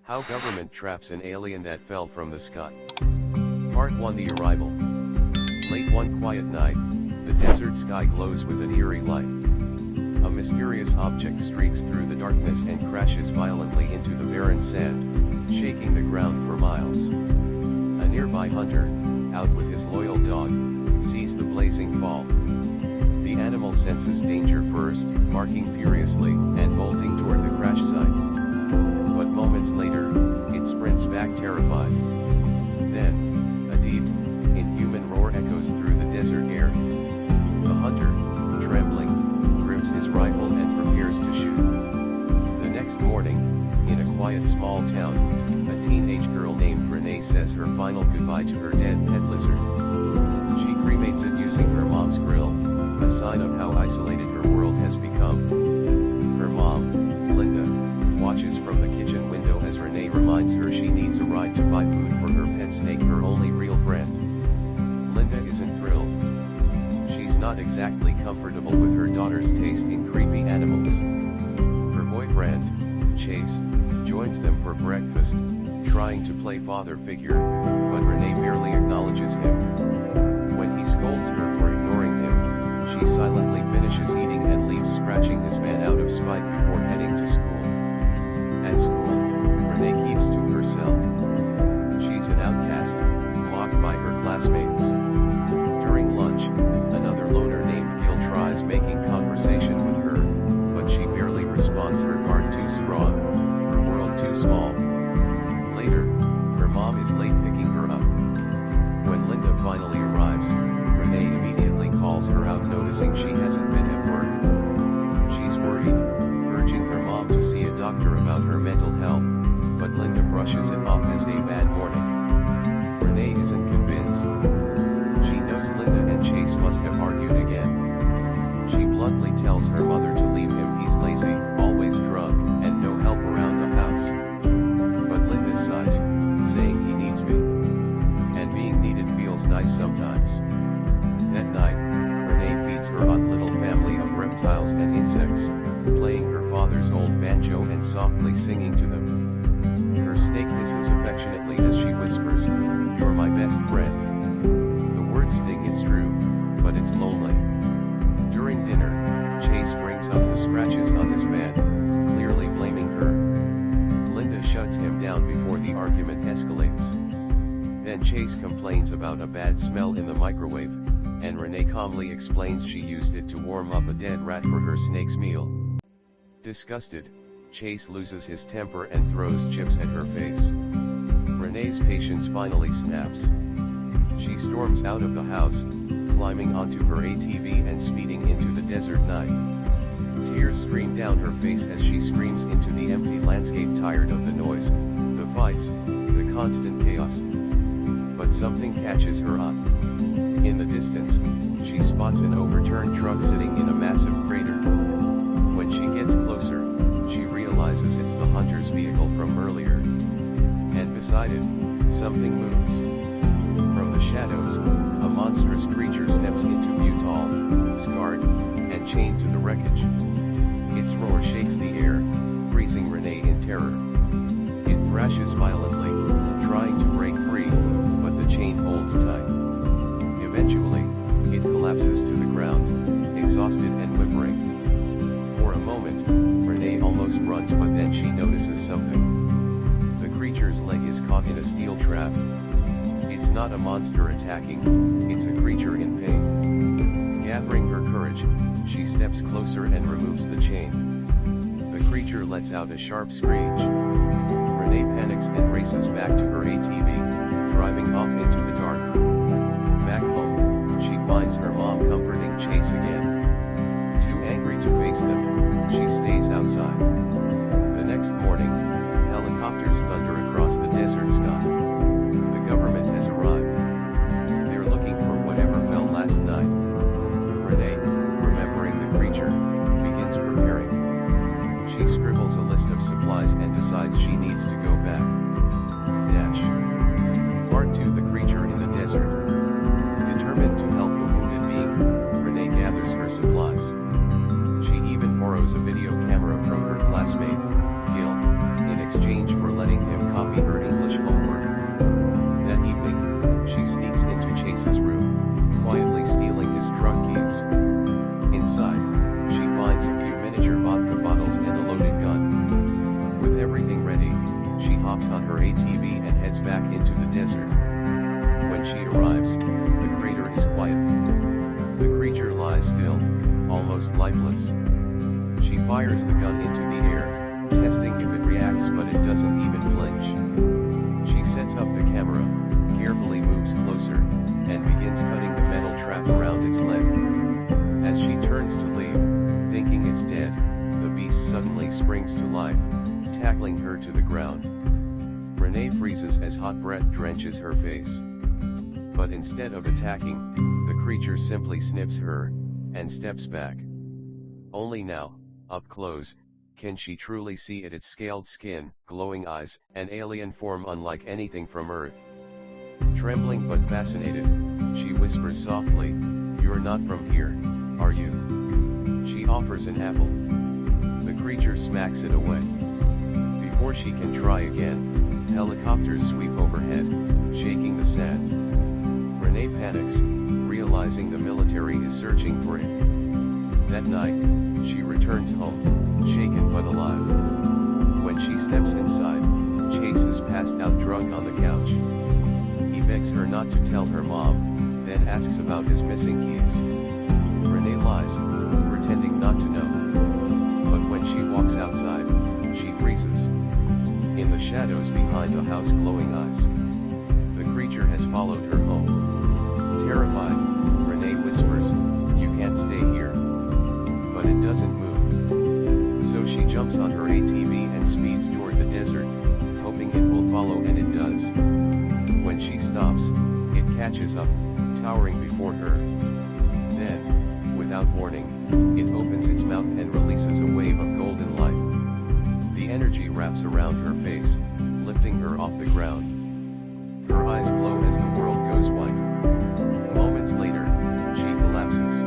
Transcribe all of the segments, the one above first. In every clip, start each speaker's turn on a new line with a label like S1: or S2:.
S1: How government traps an alien that fell from the sky. Part 1: The Arrival. Late one quiet night, the desert sky glows with an eerie light. A mysterious object streaks through the darkness and crashes violently into the barren sand, shaking the ground for miles. A nearby hunter, out with his loyal dog, sees the blazing fall. The animal senses danger first, barking furiously and bolting toward the crash site. But moments later, it sprints back terrified. Then, a deep, inhuman roar echoes through the desert air. The hunter, trembling, grips his rifle and prepares to shoot. The next morning, in a quiet small town, a teenage girl named Renee says her final goodbye to her dead pet lizard. She cremates it using her mom's grill, a sign of how isolated her world has become. Her mom, Linda, watches from the kitchen window as Renee reminds her she needs a ride to buy food for her pet snake, her only real friend. Linda isn't thrilled. She's not exactly comfortable with her daughter's taste in creepy animals. Her boyfriend, Chase, joins them for breakfast, trying to play father figure, but Renee barely acknowledges him. When he scolds her for ignoring him, she silently finishes eating and leaves scratching his man out of spite before heading to school. At school, Renee keeps to herself. She's an outcast, mocked by her classmates. During lunch, another loner named Gil tries making conversation with her, but she barely responds, her guard too strong, her world too small. Later, her mom is late picking her up. When Linda finally arrives, Renee immediately calls her out, noticing she hasn't been at work. She's worried, urging her mom to see a doctor about her mental health, but Linda brushes it off as a bad morning. Renee isn't convinced. She knows Linda and Chase must have argued again. She bluntly tells her mother to leave him, he's lazy, always drunk, and no help around the house. But Linda sighs, saying he needs me. And being needed feels nice sometimes. That night, Renee feeds her odd little family of reptiles and insects, playing her father's old banjo and softly singing to them. Her snake hisses affectionately as she whispers, "You're my best friend." The words sting, it's true, but it's lonely. During dinner, Chase brings up the scratches on his man, clearly blaming her. Linda shuts him down before the argument escalates. Then Chase complains about a bad smell in the microwave, and Renee calmly explains she used it to warm up a dead rat for her snake's meal. Disgusted, Chase loses his temper and throws chips at her face. Renee's patience finally snaps. She storms out of the house, climbing onto her ATV and speeding into the desert night. Tears stream down her face as she screams into the empty landscape, tired of the noise, the fights, the constant chaos. But something catches her eye. In the distance, she spots an overturned truck sitting in a massive crater. When she gets closer, she realizes it's the hunter's vehicle from earlier. And beside it, something moves. From the shadows, a monstrous creature steps into view, tall, scarred, and chained to the wreckage. Its roar shakes the air, freezing Renee in terror. It thrashes violently, trying to break free, but the chain holds tight. Eventually, it collapses to the ground, exhausted and whimpering. For a moment, Renee almost runs, but then she notices something. The creature's leg is caught in a steel trap. It's not a monster attacking, it's a creature in pain. Gathering her courage, she steps closer and removes the chain. The creature lets out a sharp screech. Renee panics and races back to her ATV, driving off into the dark. Back home, she finds her mom comforting Chase again. Too angry to face them, she stays outside. The next morning, helicopters thunder across the desert sky. The government has arrived. They're looking for whatever fell last night. Renee, remembering the creature, begins preparing. She scribbles a list of supplies and decides she lifeless. She fires the gun into the air, testing if it reacts, but it doesn't even flinch. She sets up the camera, carefully moves closer, and begins cutting the metal trap around its leg. As she turns to leave, thinking it's dead, the beast suddenly springs to life, tackling her to the ground. Renee freezes as hot breath drenches her face. But instead of attacking, the creature simply sniffs her, and steps back. Only now, up close, can she truly see its scaled skin, glowing eyes, and alien form unlike anything from Earth. Trembling but fascinated, she whispers softly, "You're not from here, are you?" She offers an apple. The creature smacks it away. Before she can try again, helicopters sweep overhead, shaking the sand. Renee panics, realizing the military is searching for it. That night, she returns home, shaken but alive. When she steps inside, Chase is passed out drunk on the couch. He begs her not to tell her mom, then asks about his missing keys. Renee lies, pretending not to know. But when she walks outside, she freezes. In the shadows behind a house, glowing eyes. The creature has followed her home. Terrified, Renee whispers, "You can't stay here." But it doesn't move. So she jumps on her ATV and speeds toward the desert, hoping it will follow, and it does. When she stops, it catches up, towering before her. Then, without warning, it opens its mouth and releases a wave of golden light. The energy wraps around her face, lifting her off the ground. Her eyes glow as the world goes white. Moments later, she collapses.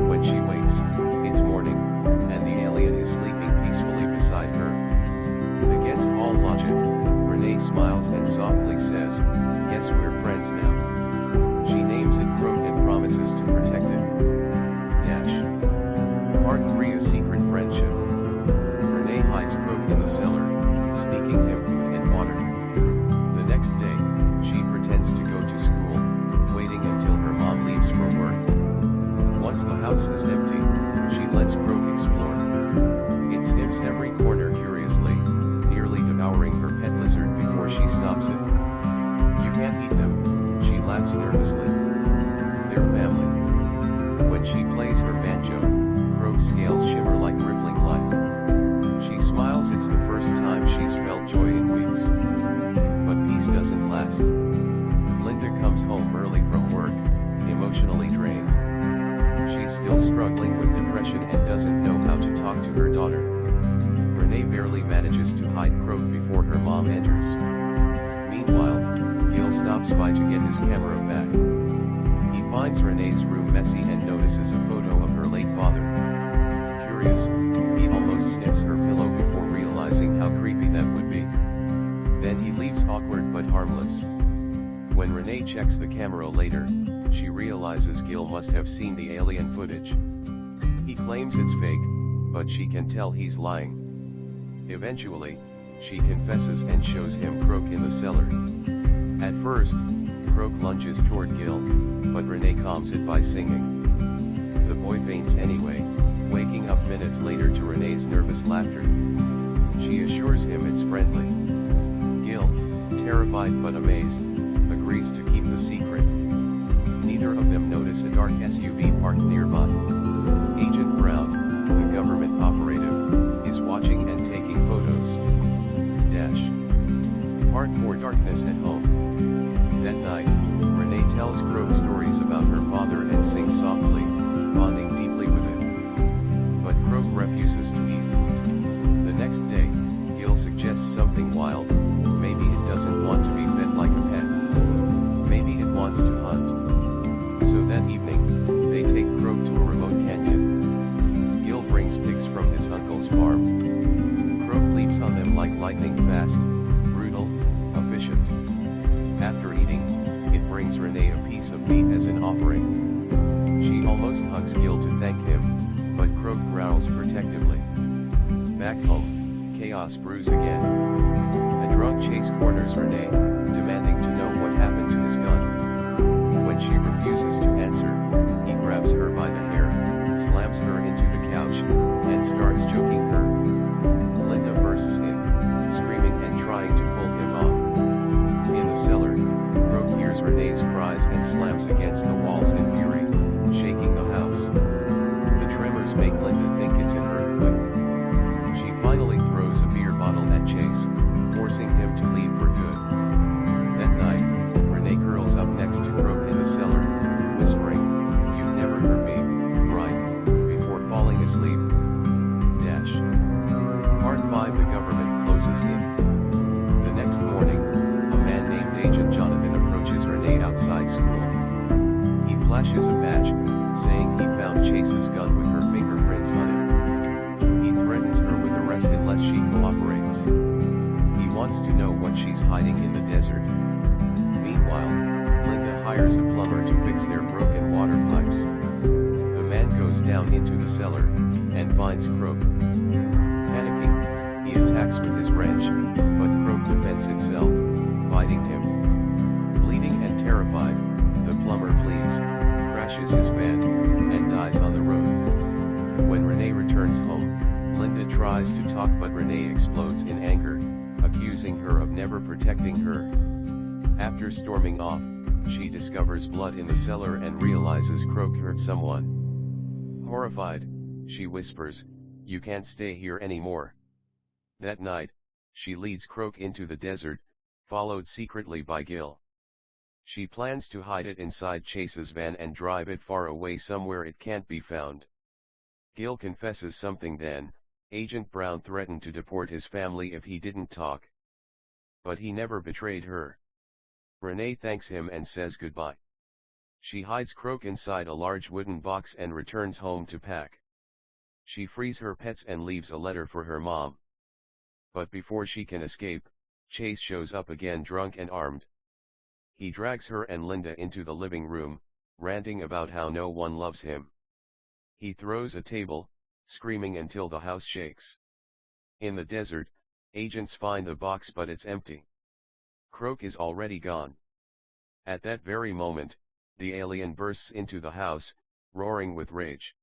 S1: When she wakes, it's morning, and the alien is sleeping peacefully beside her. Against all logic, Renee smiles and softly says, "Guess we're friends now." She names it Croak and promises to protect it. Part 3: A Secret Friendship. Renee hides Croak in the cellar, sneaking him food and water. The next day, she pretends to go to school, waiting until her mom leaves for work. Once the house is empty, she lets Croak explore. It sniffs every corner curiously, nearly devouring her pet lizard before she stops it. "You can't eat them," she laughs nervously. "They're family." When she plays her banjo, Croak's scales shimmer like rippling light. She smiles, it's the first time she's felt joy in weeks. But peace doesn't last. Linda comes home early from work, emotionally drained. She's still struggling with depression and doesn't know how to talk to her daughter. Renee barely manages to hide Croak before her mom enters. Meanwhile, Gil stops by to get his camera back. He finds Renee's room messy and notices a photo of her late father. Curious, he almost sniffs her pillow before realizing how creepy that would be. Then he leaves, awkward but harmless. When Renee checks the camera later, she realizes Gil must have seen the alien footage. He claims it's fake, but she can tell he's lying. Eventually, she confesses and shows him Croak in the cellar. At first, Croak lunges toward Gil, but Renee calms it by singing. The boy faints anyway, waking up minutes later to Renee's nervous laughter. She assures him it's friendly. Gil, terrified but amazed, agrees to keep the secret. Neither of them notice a dark SUV parked nearby. Agent Brown, the government operative, is watching and taking photos. Part 4: Darkness at Home. That night, Renee tells Croak stories about her father and sings softly, bonding deeply with him. But Croak refuses to eat. The next day, Gil suggests something wild. Maybe it doesn't want to be fed like a pet. Maybe it wants to hunt. So that evening, they take Croak to a remote canyon. Gil brings pigs from his uncle's farm. Croak leaps on them like lightning fast, brutal, efficient. After eating, it brings Renee a piece of meat as an offering. She almost hugs Gil to thank him, but Croak growls protectively. Back home, chaos brews again. A drunk Chase corners Renee, demanding to know what happened to his gun. When she refuses to answer, he grabs her by the hair, slams her into the slams against the walls in fury, shaking the house. The tremors make Linda think it's an earthquake. She finally throws a beer bottle at Chase, forcing him to leave for good. That night, Renee curls up next to Croak in the cellar, whispering, "You've never hurt me, right?" before falling asleep. Part 5. The government closes in. The next morning, a man named Agent Jonathan approaches Renee outside school. He flashes a badge, saying he found Chase's gun with her fingerprints on it. He threatens her with arrest unless she cooperates. He wants to know what she's hiding in the desert. Meanwhile, Linda hires a plumber to fix their broken water pipes. The man goes down into the cellar, and finds Croak. Panicking, he attacks with his wrench, but Croak defends itself, biting him. Bleeding and terrified, the plumber flees, crashes his van, and dies on the road. When Renee returns home, Linda tries to talk, but Renee explodes in anger, accusing her of never protecting her. After storming off, she discovers blood in the cellar and realizes Croak hurt someone. Horrified, she whispers, "You can't stay here anymore." That night, she leads Croak into the desert, followed secretly by Gil. She plans to hide it inside Chase's van and drive it far away somewhere it can't be found. Gil confesses something then. Agent Brown threatened to deport his family if he didn't talk. But he never betrayed her. Renee thanks him and says goodbye. She hides Croak inside a large wooden box and returns home to pack. She frees her pets and leaves a letter for her mom. But before she can escape, Chase shows up again, drunk and armed. He drags her and Linda into the living room, ranting about how no one loves him. He throws a table, screaming until the house shakes. In the desert, agents find the box, but it's empty. Croak is already gone. At that very moment, the alien bursts into the house, roaring with rage.